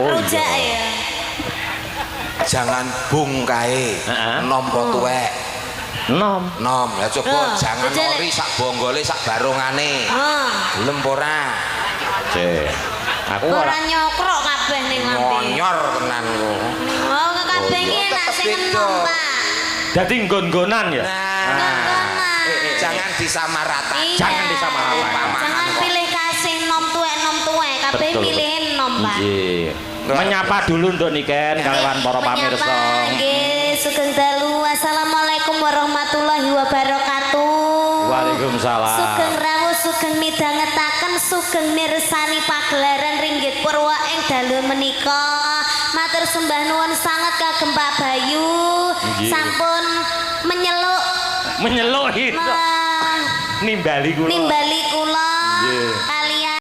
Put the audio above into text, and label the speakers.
Speaker 1: Rujak ya.
Speaker 2: Jangan bung kae. Nampa tuwek.
Speaker 3: Nom.
Speaker 2: Lah coba jangan ori sak bonggole sak barongane. Gelem ora?
Speaker 3: Aku
Speaker 1: ora nyokrok kabeh ning lambe.
Speaker 2: Monyor tenan kok.
Speaker 1: Oh, kabeh iki enak sing enom, Pak.
Speaker 3: Dadi nggon-nggonan ya.
Speaker 2: Jangan disamaratakan.
Speaker 3: Jangan disamaratakan.
Speaker 1: Jangan pilih kasih nom tuwek kabeh milih nom, Pak.
Speaker 3: Nggih. Menyapa dulu untuk Niken kalian para pamirsa.
Speaker 1: Nggih, sugeng dalu. Assalamualaikum warahmatullahi wabarakatuh.
Speaker 3: Waalaikumsalam.
Speaker 1: Sugeng rawuh, sugeng midhangetaken, sugeng mirsani pagelaran Ringgit Purwa ing dalu menika. Matur sembah nuwun sanget kagem Pak Bayu. Sampun menyeluk
Speaker 3: itu. Nimbali kula.
Speaker 1: Nimbali kula.